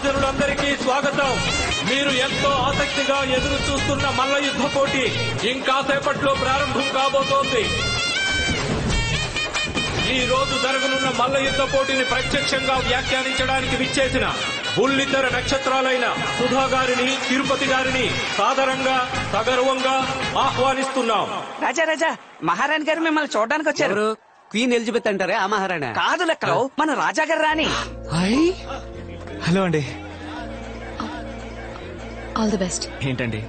జనులందరికీ స్వాగతం. మీరు ఎంతో ఆసక్తిగా ఎదురు చూస్తున్న మల్ల యుద్ధ పోటీ ఇంకాసేపట్లో ప్రారంభం కాబోతోంది. ఈ రోజు జరగనున్న మల్ల యుద్ధ పోటీని ప్రత్యక్షంగా వ్యాఖ్యానించడానికి విచ్చేసిన బుల్లితెర నక్షత్రాలైన సుధా గారిని, తిరుపతి గారిని సాదరంగా సగర్వంగా ఆహ్వానిస్తున్నాం. రాజా రాజా, మహారాణి గారు మిమ్మల్ని చూడడానికి వచ్చారు. క్వీన్ ఎలిజబెత్ అంటారే ఆ మహారాణి కాదు లెక్కలో మన రాజా గారు రాని. హలో అండి. All the best. ఏంటండి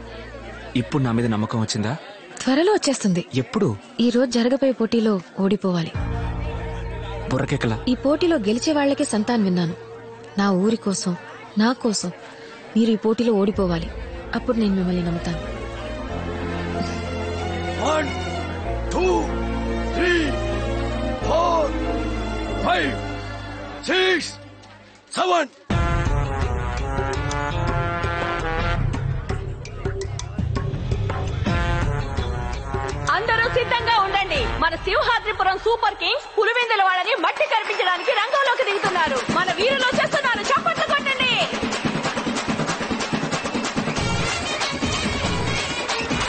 ఇప్పుడు నా మీద నమ్మకం వచ్చిందా? త్వరలో వచ్చేస్తుంది. ఎప్పుడు? ఈ రోజు జరగబోయే పోటీలో ఓడిపోవాలి. బుర్రకెక్కలా. ఈ పోటీలో గెలిచే వాళ్లకే సంతానం విన్నాను. నా ఊరి కోసం, నా కోసం మీరు ఈ పోటీలో ఓడిపోవాలి. అప్పుడు నేను మిమ్మల్ని నమ్ముతాను. 1 2 3 4 5 6 7 అందరూ సిద్ధంగా ఉండండి. మన సింహాద్రిపురం సూపర్ కింగ్స్ పులివెందుల వాళ్ళని మట్టి కనిపించడానికి రంగంలోకి దిగుతున్నారు. మన వీరులు వచ్చేస్తున్నారు. చప్పట్లు కొట్టండి.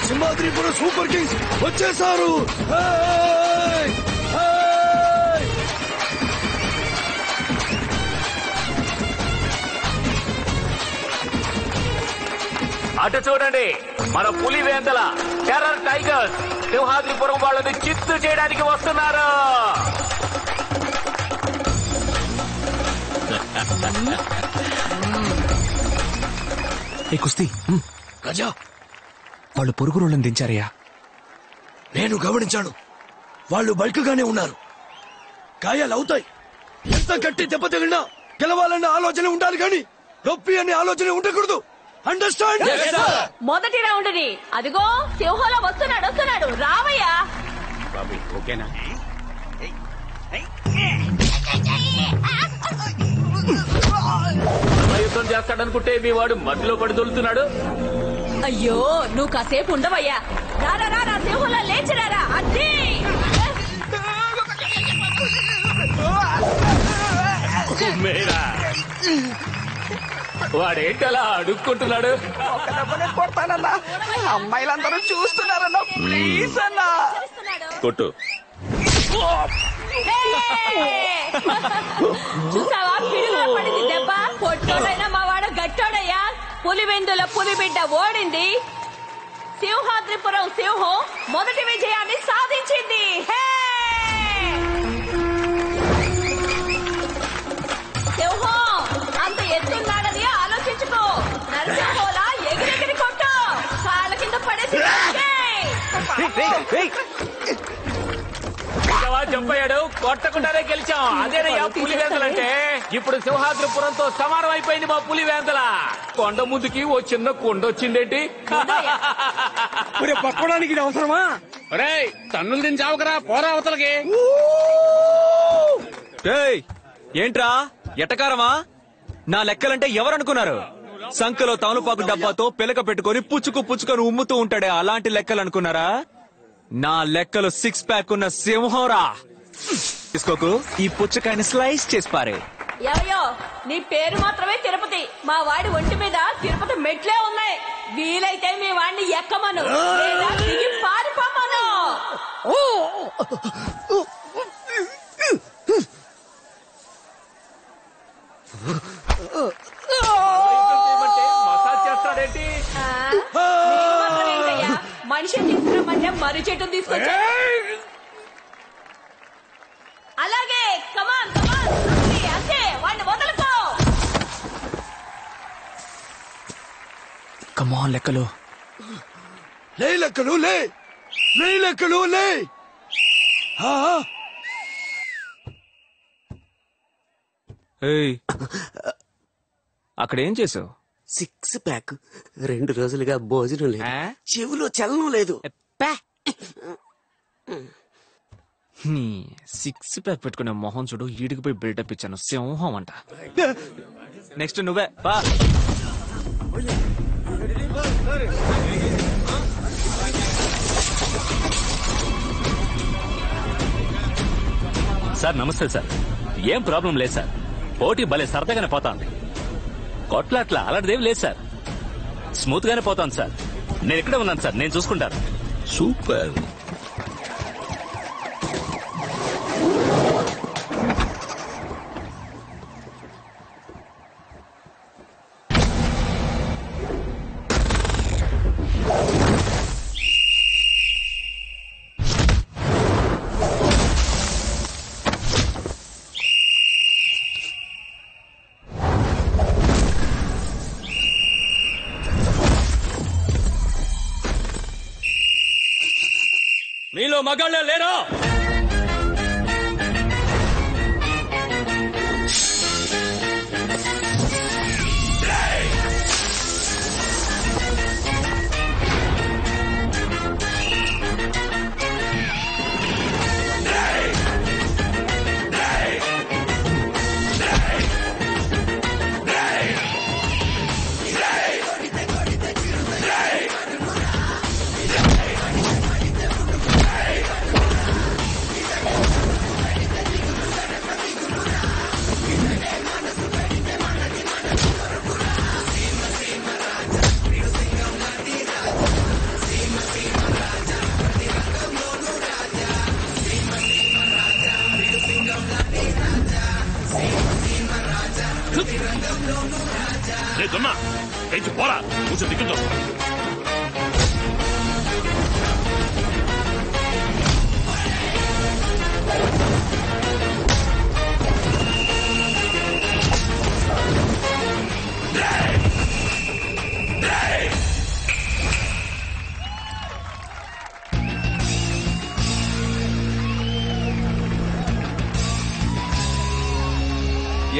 సింహాద్రిపురం సూపర్ కింగ్స్ వచ్చేసారు. అటు చూడండి, మన పులివేందల టెర్రర్ టైగర్స్ సింహాద్రిపురం వాళ్ళని చిత్తు చేయడానికి వస్తున్నారు. ఏ కుస్తీ, రాజా, వాళ్ళు పొరుగు రోళ్ళని దించారయ్యా. నేను గమనించాను. వాళ్ళు బల్క్ గానే ఉన్నారు. గాయాలు అవుతాయి. ఎంత గట్టి దెబ్బ తగిలినా గెలవాలన్న ఆలోచన ఉండాలి కానీ నొప్పి అనే ఆలోచన ఉండకూడదు. అండర్స్టాండ్? మొదటి రౌండ్ ని అదిగో సింహంలో వస్తున్నాడు రావయ్యా. ఓకేనా? యుద్ధం చేస్తాడనుకుంటే మీ వాడు మధ్యలో పడి దొలుతున్నాడు. అయ్యో, నువ్వు కాసేపు ఉండవయ్యా. రారా సింహంలో లేచిరారా. అద్దీ వాడేంటలా అడుక్కుంటున్నాడు? ఒక దెబ్బనే కొడతానన్నా. అమ్మాయిలందరూ చూస్తున్నారన్నా. ప్లీజ్ అన్నా కొట్టు. చూసావా, పిడుగులో పడింది దెబ్బ. పొట్టోడైనా మా వాడు గట్టోడయ్యా. పులివెందుల పులిబిడ్డ ఓడింది. సింహాద్రిపురం సింహం మొదటి విజయాన్ని సాధించింది. సింహం అంత ఎత్తున్నాడని ఆలోచించుకో. నరసింహోలా ఎగిరెగిరి కొట్టు. కాళ్ళ కింద పడేసి చంపయ్యాడు. కొట్టకుండానే గెలిచాం. అదేనయ్యా పులివేందలంటే. ఇప్పుడు సింహాద్రిపురంతో సమానం అయిపోయింది మా పులివేందల. కొండ ముందుకి ఓ చిన్న కొండ వచ్చిందేంటి? పట్టుకోవడానికి ఇది అవసరమా? రేయ్, తన్నులు దించావుకరా, పోరా అవతలకి. ఏంట్రా ఎటకారమా? నా లెక్కలంటే ఎవరనుకున్నారు? సంకలో తమలపాకు డబ్బాతో పిలక పెట్టుకుని పుచ్చుకొని ఉమ్ముతూ ఉంటాడే అలాంటి లెక్కలు అనుకున్నారా? నా లెక్కలు 6 ప్యాక్ ఉన్న సింహంరా. తీసుకోకు, ఈ పుచ్చకాయని స్లైస్ చేసి పారే. ఎవయో, నీ పేరు మాత్రమే తిరుపతి. మా వాడి ఒంటి మీద తిరుపతి మెట్లే ఉన్నాయి. వీలైతే మీ వాడిని ఎక్కమను, లేదా దిగి పారిపోమను. మసాజ్ చేస్తాడేంటి? మనిషిని తీసుకురమ్మంటే మర్రి చెట్టు తీసుకొచ్చా. అలాగే కమాన్ అంతే, వాడిని వదలుకో. కమాన్ లెక్కలు. లే లెక్కలు లే, లే లెక్కలు లే. అక్కడేం చేసావు? 6 ప్యాక్. 2 రోజులుగా భోజనం లేదు, చెవులో చలనం లేదు. 6 ప్యాక్ పెట్టుకునే మొహం చూడు. ఈడికి పోయి బిల్డప్ ఇచ్చాను. సింహం అంట. నెక్స్ట్ నువ్వే బా. సార్ నమస్తే సార్. ఏం ప్రాబ్లం లేదు సార్. పోటీ భలే సరదాగానే పోతాంది. కొట్లాట్లా అలాంటిదేం లేదు సార్. స్మూత్ గానే పోతాను సార్. నేను ఇక్కడే ఉన్నాను సార్, నేను చూసుకుంటాను. సూపర్. మీలో మగాళ్ళే లేరా? పోరా కొంచెం దిక్కుతో.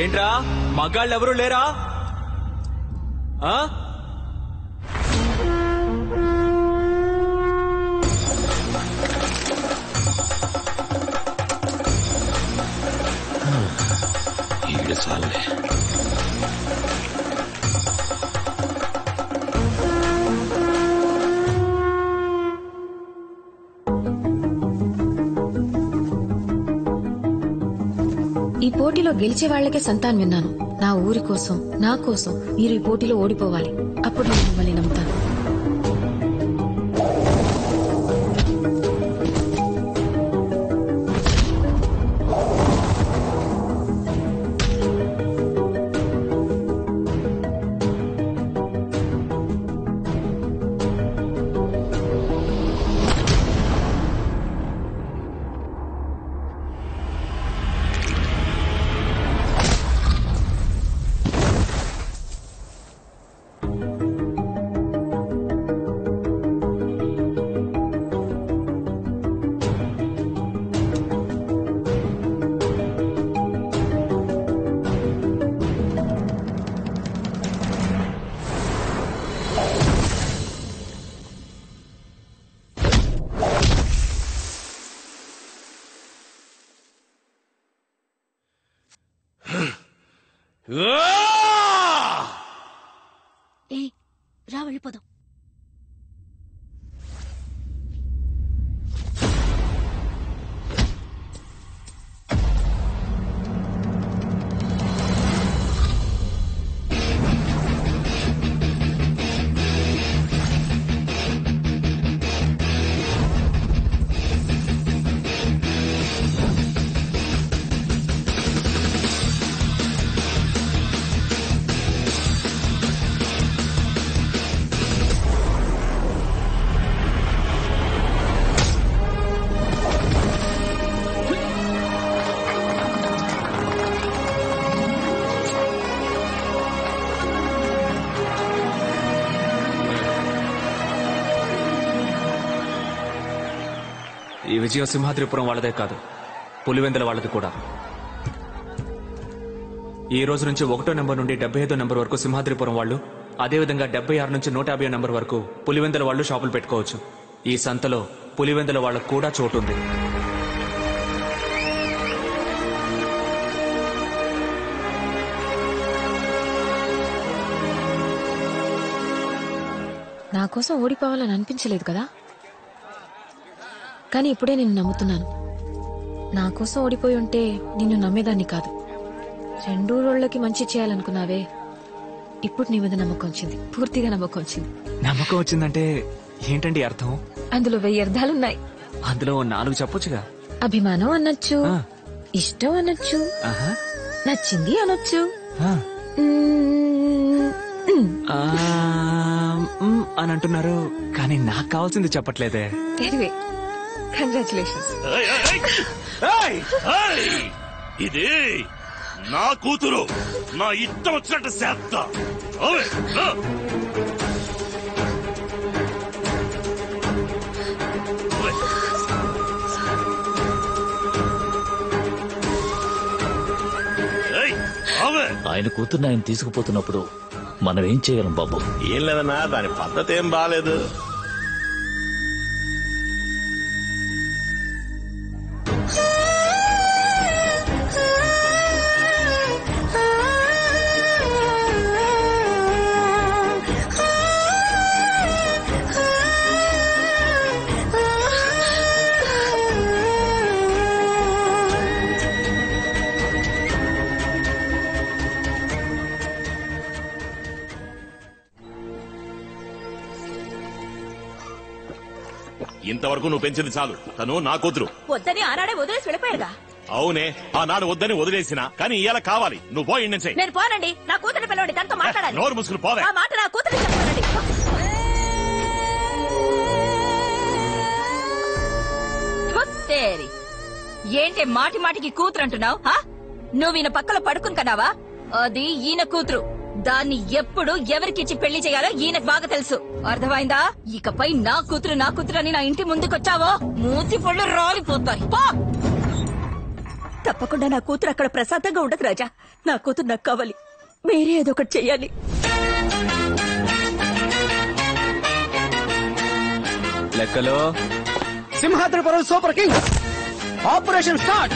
ఏంట్రా మగాళ్ళెవరూ లేరా? ఆ చాలే. ఈ పోటీలో గెలిచే వాళ్లకే సంతాన్ విన్నాను. నా ఊరి కోసం, నా కోసం మీరు ఈ పోటీలో ఓడిపోవాలి. అప్పుడు నేను మిమ్మల్ని నమ్ముతాను. రా వెళ్ళిపోదాం. ఈ విజయం సింహాద్రిపురం వాళ్ళదే కాదు, పులివెందుల వాళ్ళది కూడా. ఈ రోజు నుంచి 1వ నెంబర్ నుండి 75వ నెంబర్ వరకు సింహాద్రిపురం వాళ్ళు, అదేవిధంగా 76 నుంచి 150 నెంబర్ వరకు పులివెందుల వాళ్ళు షాపులు పెట్టుకోవచ్చు. ఈ సంతలో పులివెందుల వాళ్ళకు కూడా చోటు ఉంది. నా కోసం ఓడిపోవాలని అనిపించలేదు కదా, కానీ ఇప్పుడే నిన్ను నమ్ముతున్నాను. నా కోసం ఓడిపోయి ఉంటే నిన్ను నమ్మేదాన్ని కాదు. 2 రోజులకి మంచి చేయాలనుకున్నావే, ఇప్పుడు నీ మీద నమ్మకం వచ్చింది, పూర్తిగా నమ్మకం వచ్చింది. నమ్మకం వచ్చిందంటే ఏంటండి అర్థం? అందులో 1000 అర్థాలున్నాయి. అందులో 4 చెప్పొచ్చుగా. అభిమానం అనొచ్చు, ఆ. ఇష్టం అనొచ్చు, ఆహా. నచ్చింది అనొచ్చు. ఆ. మ్మ్, మ్మ్. ఆ, అని అంటున్నారు కానీ నాకు కావాల్సింది చెప్పట్లేదే. Anyway congratulations. ఏయ్, ఏయ్, ఏయ్! ఏయ్! ఇది నా కూతురు, నా ఇష్టం వచ్చినట్టు చేస్తా. ఓయ్, రా. ఓయ్. ఏయ్, ఆవే. ఆయన కూతుర్ని ఆయన తీసుకుపోతున్నప్పుడు మనం ఏం చేయగలం బాబు? ఏం లేదన్నా, దాని పద్ధతి ఏం బాలేదు. ఇంతవరకు నువ్వు పెంచింది చాలు. తను నా కూతురు. వద్దని ఆనాడే వదిలేసి వెళ్ళిపోయారుగా. అవునే, ఆనాడు వద్దని వదిలేసిన, కానీ ఇవాళ కావాలి. నువ్వు పోయి నుంచి. నేను పోనండి, నా కూతురు పిలవండి, తనతో మాట్లాడాలి. నోరు ముసుగులు పోవే. ఆ మాట నా కూతురు చెప్పానండి. ఏంటి మాటి మాటికి కూతురు అంటున్నావు? నువ్వు ఈయన పక్కన పడుకుని కన్నావా? అది ఈయన కూతురు. దాన్ని ఎప్పుడు ఎవరికిచ్చి పెళ్లి చేయాలో ఈయనకు బాగా తెలుసు. అర్థమైందా? ఇకపై నా కూతురు అని నా ఇంటి ముందుకొచ్చావో మూతి పళ్ళు రాలిపోతాయి. పో! తప్పకుండా నా కూతురు అక్కడ ప్రశాంతంగా ఉండదు రాజా. నా కూతురు నాకు కావాలి. మీరే ఏదో ఒకటి చెయ్యాలి. లెక్కలో Simhadripuram super Kings operation start.